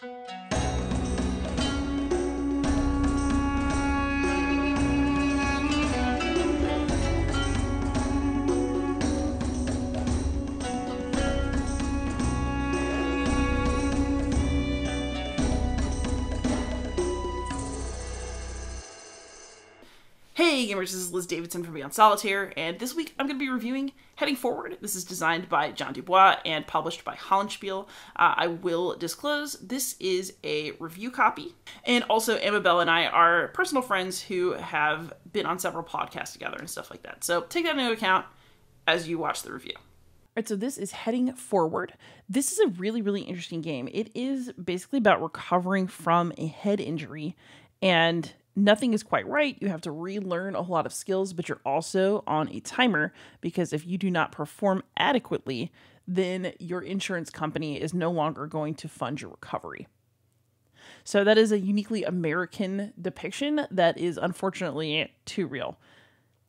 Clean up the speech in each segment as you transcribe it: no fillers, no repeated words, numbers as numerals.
Hey gamers, this is Liz Davidson from Beyond Solitaire, and this week I'm going to be reviewing Heading Forward. This is designed by John Dubois and published by Hollandspiele. I will disclose this is a review copy, and also Amabel and I are personal friends who have been on several podcasts together and stuff like that. So take that into account as you watch the review. All right, so this is Heading Forward. This is a really, really interesting game. It is basically about recovering from a head injury, and nothing is quite right. You have to relearn a lot of skills, but you're also on a timer because if you do not perform adequately, then your insurance company is no longer going to fund your recovery. So that is a uniquely American depiction that is unfortunately too real.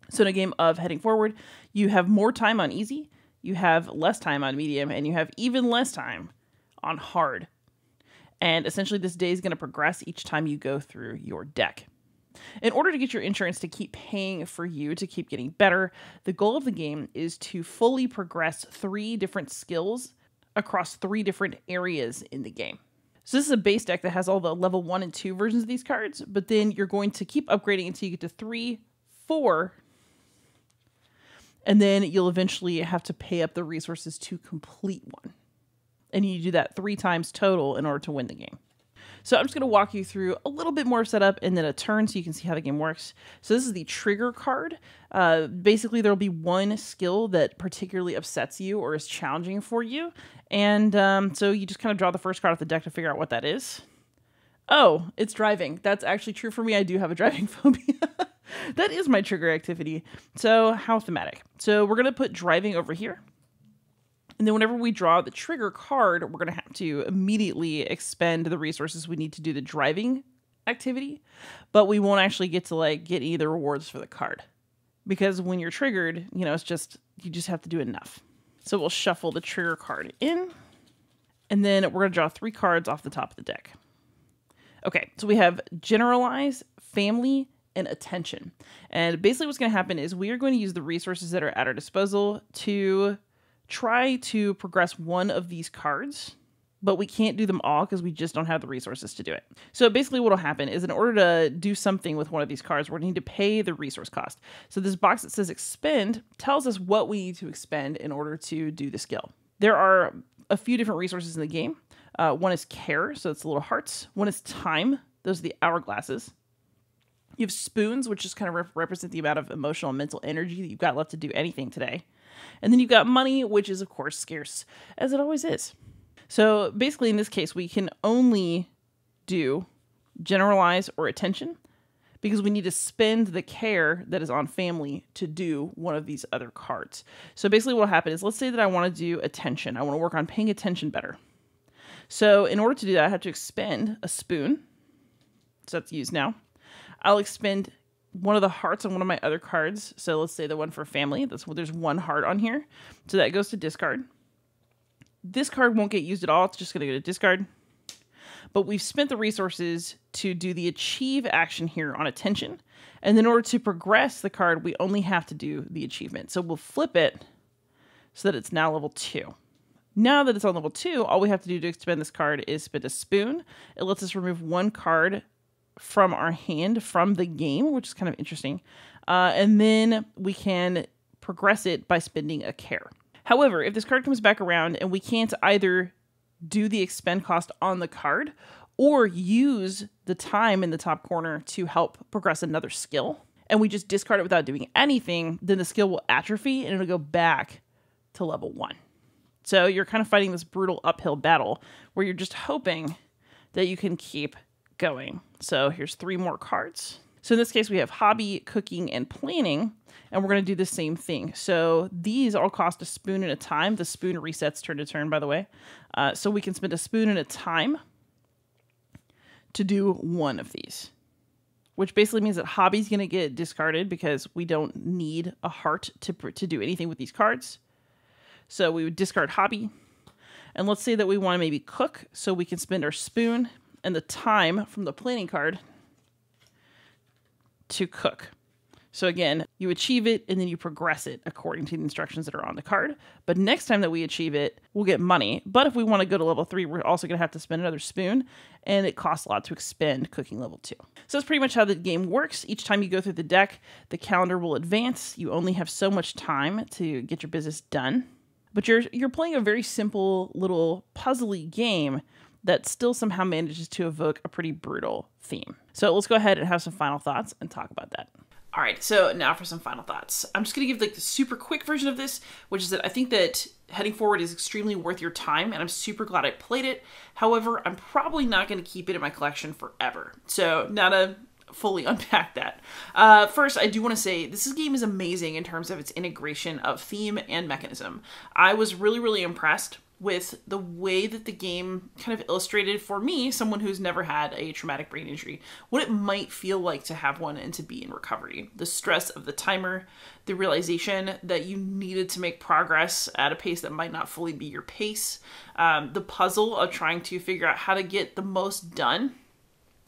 So in a game of Heading Forward, you have more time on easy, you have less time on medium, and you have even less time on hard. And essentially this day is going to progress each time you go through your deck. In order to get your insurance to keep paying for you to keep getting better, the goal of the game is to fully progress 3 different skills across 3 different areas in the game. So this is a base deck that has all the level 1 and 2 versions of these cards, but then you're going to keep upgrading until you get to 3, 4, and then you'll eventually have to pay up the resources to complete one. And you do that 3 times total in order to win the game. So I'm just going to walk you through a little bit more setup and then a turn so you can see how the game works. So this is the trigger card. Basically, there will be one skill that particularly upsets you or is challenging for you. And so you just kind of draw the first card off the deck to figure out what that is. Oh, it's driving. That's actually true for me. I do have a driving phobia. That is my trigger activity. So how thematic. So we're going to put driving over here. And then whenever we draw the trigger card, we're going to have to immediately expend the resources we need to do the driving activity, but we won't actually get to get any of the rewards for the card. Because when you're triggered, it's just, you just have to do enough. So we'll shuffle the trigger card in, and then we're going to draw 3 cards off the top of the deck. Okay, so we have Generalize, Family, and Attention. And basically what's going to happen is we are going to use the resources that are at our disposal to try to progress one of these cards, but we can't do them all because we just don't have the resources to do it. So basically what will happen is in order to do something with one of these cards, we're going to need to pay the resource cost. So this box that says expend tells us what we need to expend in order to do the skill. There are a few different resources in the game. One is care, so it's the little hearts. One is time. Those are the hourglasses. You have spoons, which just kind of represent the amount of emotional and mental energy that you've got left to do anything today. And then you've got money, which is, of course, scarce, as it always is. So basically, in this case, we can only do Generalize or Attention because we need to spend the care that is on Family to do one of these other cards. So basically what will happen is, let's say that I want to do Attention. I want to work on paying attention better. So in order to do that, I have to expend a spoon. So that's used now. I'll expend one of the hearts on one of my other cards. So let's say the one for Family. There's 1 heart on here. So that goes to discard. This card won't get used at all. It's just going to go to discard. But we've spent the resources to do the achieve action here on Attention. And in order to progress the card, we only have to do the achievement. So we'll flip it so that it's now level 2. Now that it's on level 2, all we have to do to expend this card is spend a spoon. It lets us remove 1 card from our hand from the game, which is kind of interesting. And then we can progress it by spending a care. However, if this card comes back around and we can't either do the expend cost on the card or use the time in the top corner to help progress another skill, and we just discard it without doing anything, then the skill will atrophy and it'll go back to level 1. So you're kind of fighting this brutal uphill battle where you're just hoping that you can keep going. So here's 3 more cards. So in this case, we have hobby, cooking, and planning, and we're going to do the same thing. So these all cost a spoon at a time. The spoon resets turn to turn, by the way. So we can spend a spoon at a time to do one of these, which basically means that hobby's going to get discarded because we don't need a heart to do anything with these cards. So we would discard hobby. And let's say that we want to maybe cook, so we can spend our spoon and the time from the planning card to cook. So again, you achieve it and then you progress it according to the instructions that are on the card. But next time that we achieve it, we'll get money. But if we want to go to level 3, we're also going to have to spend another spoon, and it costs a lot to expend cooking level 2. So that's pretty much how the game works. Each time you go through the deck, the calendar will advance. You only have so much time to get your business done. But you're playing a very simple little puzzly game that still somehow manages to evoke a pretty brutal theme. So let's go ahead and have some final thoughts and talk about that. All right, so now for some final thoughts. I'm just going to give like the super quick version of this, which is that I think that Heading Forward is extremely worth your time, and I'm super glad I played it. However, I'm probably not going to keep it in my collection forever. So now to fully unpack that. First, I do want to say this game is amazing in terms of its integration of theme and mechanism. I was really, really impressed with the way that the game kind of illustrated for me, someone who's never had a traumatic brain injury, what it might feel like to have one and to be in recovery. The stress of the timer, the realization that you needed to make progress at a pace that might not fully be your pace, the puzzle of trying to figure out how to get the most done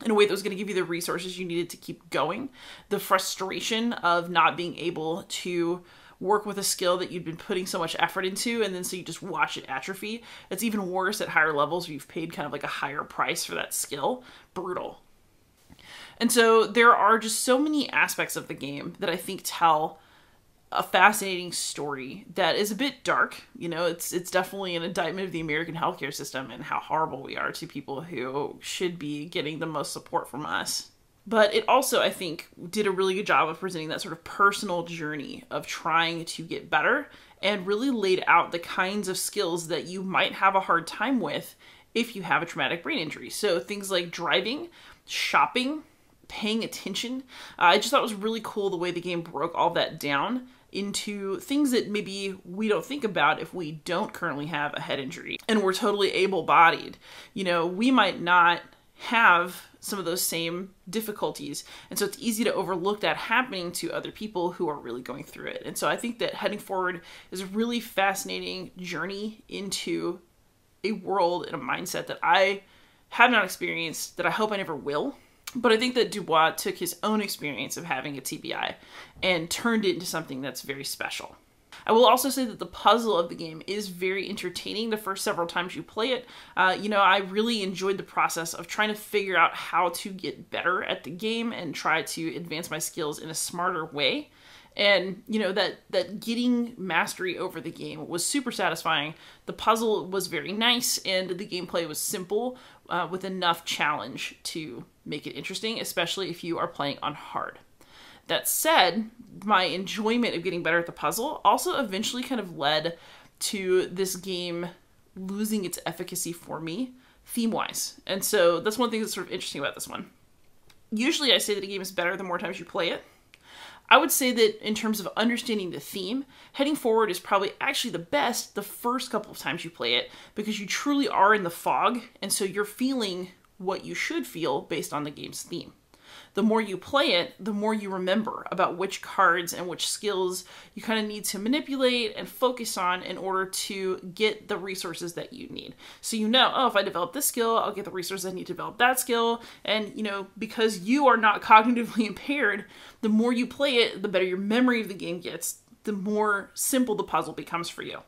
in a way that was going to give you the resources you needed to keep going, the frustration of not being able to work with a skill that you'd been putting so much effort into, and then so you just watch it atrophy. It's even worse at higher levels where you've paid kind of like a higher price for that skill. Brutal. And so there are just so many aspects of the game that I think tell a fascinating story that is a bit dark. You know, it's definitely an indictment of the American healthcare system and how horrible we are to people who should be getting the most support from us. But it also, I think, did a really good job of presenting that sort of personal journey of trying to get better, and really laid out the kinds of skills that you might have a hard time with if you have a traumatic brain injury. So things like driving, shopping, paying attention. I just thought it was really cool the way the game broke all that down into things that maybe we don't think about if we don't currently have a head injury and we're totally able-bodied. You know, we might not have some of those same difficulties. And so it's easy to overlook that happening to other people who are really going through it. And so I think that Heading Forward is a really fascinating journey into a world and a mindset that I have not experienced, that I hope I never will. But I think that Dubois took his own experience of having a TBI and turned it into something that's very special. I will also say that the puzzle of the game is very entertaining the first several times you play it. You know, I really enjoyed the process of trying to figure out how to get better at the game and try to advance my skills in a smarter way. And, you know, that getting mastery over the game was super satisfying. The puzzle was very nice, and the gameplay was simple with enough challenge to make it interesting, especially if you are playing on hard. That said, my enjoyment of getting better at the puzzle also eventually kind of led to this game losing its efficacy for me, theme-wise. And so that's one thing that's sort of interesting about this one. Usually I say that a game is better the more times you play it. I would say that in terms of understanding the theme, Heading Forward is probably actually the best the first couple of times you play it, because you truly are in the fog, and so you're feeling what you should feel based on the game's theme. The more you play it, the more you remember about which cards and which skills you kind of need to manipulate and focus on in order to get the resources that you need. So you know, oh, if I develop this skill, I'll get the resources I need to develop that skill. And, you know, because you are not cognitively impaired, the more you play it, the better your memory of the game gets, the more simple the puzzle becomes for you.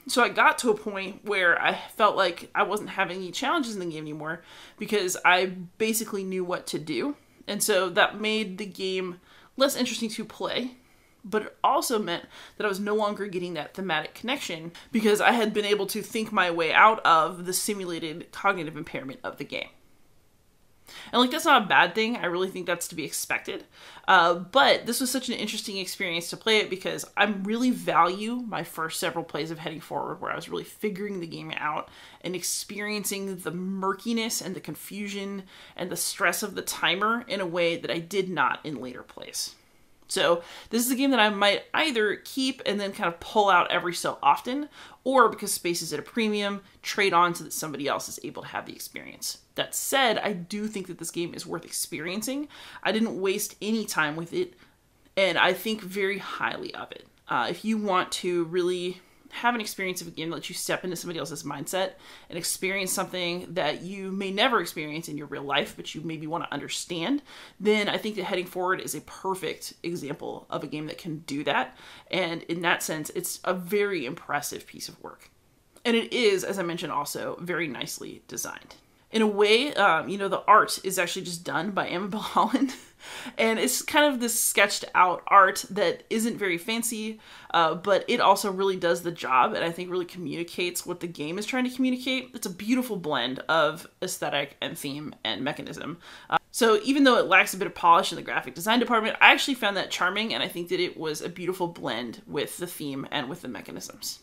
So I got to a point where I felt like I wasn't having any challenges in the game anymore because I basically knew what to do. And so that made the game less interesting to play, but it also meant that I was no longer getting that thematic connection because I had been able to think my way out of the simulated cognitive impairment of the game. And like, that's not a bad thing. I really think that's to be expected. But this was such an interesting experience to play it because I really value my first several plays of Heading Forward, where I was really figuring the game out and experiencing the murkiness and the confusion and the stress of the timer in a way that I did not in later plays. So this is a game that I might either keep and then kind of pull out every so often, or because space is at a premium, trade on so that somebody else is able to have the experience. That said, I do think that this game is worth experiencing. I didn't waste any time with it, and I think very highly of it. If you want to really have an experience of a game that lets you step into somebody else's mindset and experience something that you may never experience in your real life, but you maybe want to understand, then I think that Heading Forward is a perfect example of a game that can do that. And in that sense, it's a very impressive piece of work. And it is, as I mentioned, also very nicely designed. In a way, the art is actually just done by Amabel Holland. And it's kind of this sketched out art that isn't very fancy, but it also really does the job and I think really communicates what the game is trying to communicate. It's a beautiful blend of aesthetic and theme and mechanism. So even though it lacks a bit of polish in the graphic design department, I actually found that charming, and I think that it was a beautiful blend with the theme and with the mechanisms.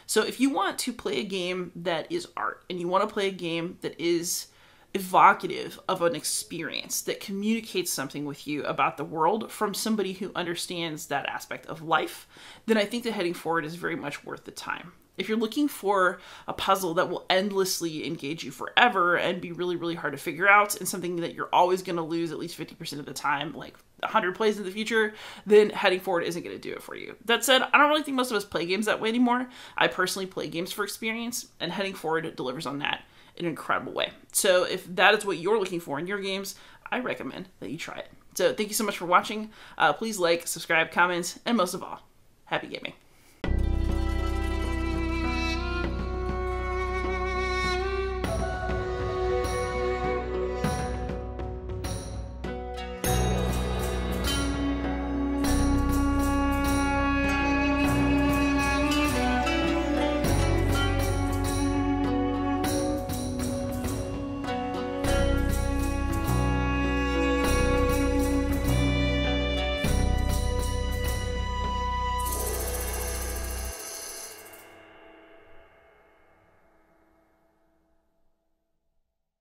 So if you want to play a game that is art, and you want to play a game that is evocative of an experience that communicates something with you about the world from somebody who understands that aspect of life, then I think that Heading Forward is very much worth the time. If you're looking for a puzzle that will endlessly engage you forever and be really, really hard to figure out, and something that you're always going to lose at least 50% of the time, like 100 plays in the future, then Heading Forward isn't going to do it for you. That said, I don't really think most of us play games that way anymore. I personally play games for experience, and Heading Forward delivers on that in an incredible way. So if that is what you're looking for in your games, I recommend that you try it. So thank you so much for watching. Please like, subscribe, comment, and most of all, happy gaming.